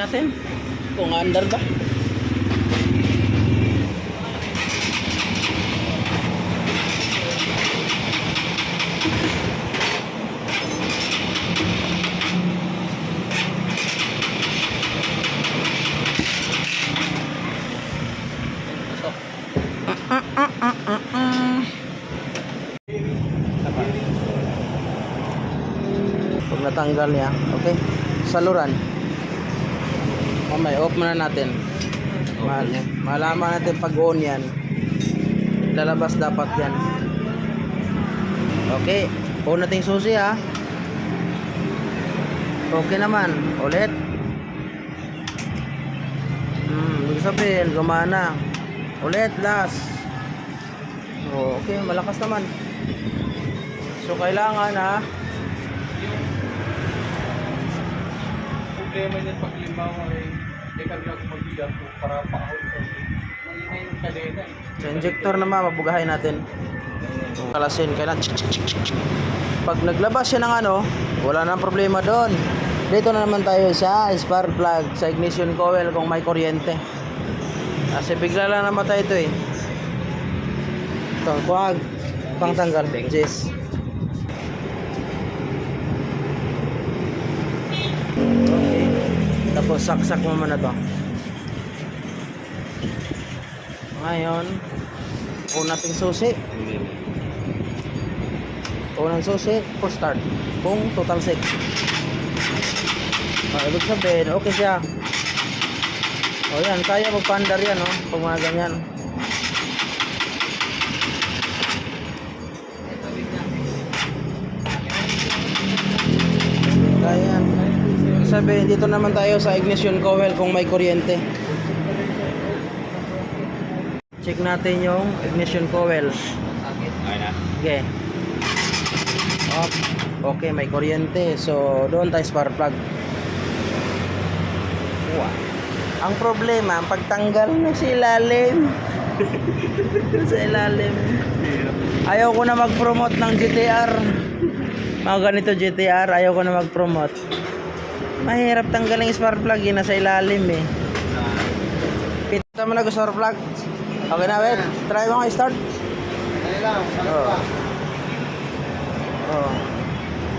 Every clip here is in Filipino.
natin kung under ba. Pag natanggal niya, okay, saluran. Mamaya off muna natin. Malaman natin pag on yan, lalabas dapat yan. Okay, on natin susi ha. Okay naman, ulit. Ibig sabihin gumana. Ulit, last. Okay, malakas naman. So kailangan ha, problema niya pag limbawa ay ikarga ko magbigat ko para paahon ko. Maingay yung kadena eh. sa injector naman, mabugahay natin. Kalasin, kailan. Pag naglabas siya ng ano, wala nang problema doon. Dito na naman tayo sa spark plug, sa ignition coil kung may kuryente. Kasi bigla lang namatay ito eh. Ito, kuwag. Pangtanggal, Jess. Okay. Tapos saksak mo muna to. Ngayon, nating susi. Unang susi, for start. Kung total 6. Ibig sabihin, okay siya. Yan, kaya magpandar yan, no? Pag mga ganyan. Kaya yan. Ibig sabihin, dito naman tayo sa ignition coil kung may kuryente. Check natin yung ignition coil. Okay. Okay, may kuryente. So, doon tayo spark plug. Wow. Ang problema, pagtanggal na sa ilalim. Sa ilalim. Ayaw ko na mag-promote ng GTR. Mga ganito GTR, ayaw ko na mag-promote. Mahirap tanggalin yung spark plug, yun nasa ilalim eh. Pita mo na gusto spark plug. Okay na, wait. Try mo i-start.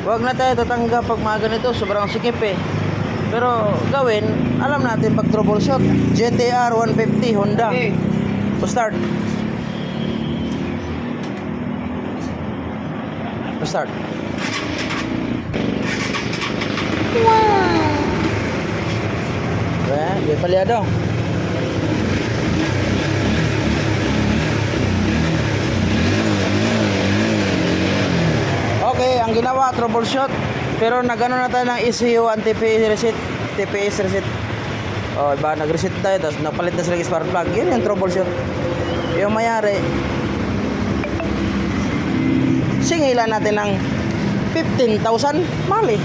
Huwag na tayo tatanggap pag mga ganito, sobrang sikip eh. Pero gawin, alam natin pag troubleshoot. GTR 150 Honda. So start. Start. Wow. Di paliado. Okay, ang ginawa, troubleshoot. Pero nagano na tayo ng ECU and TPS reset. Iba, nag-reset tayo, tapos napalit na sila yung spark plug. Yun yung troubleshoot. Yung mayari, singilan natin ng 15,000 mali.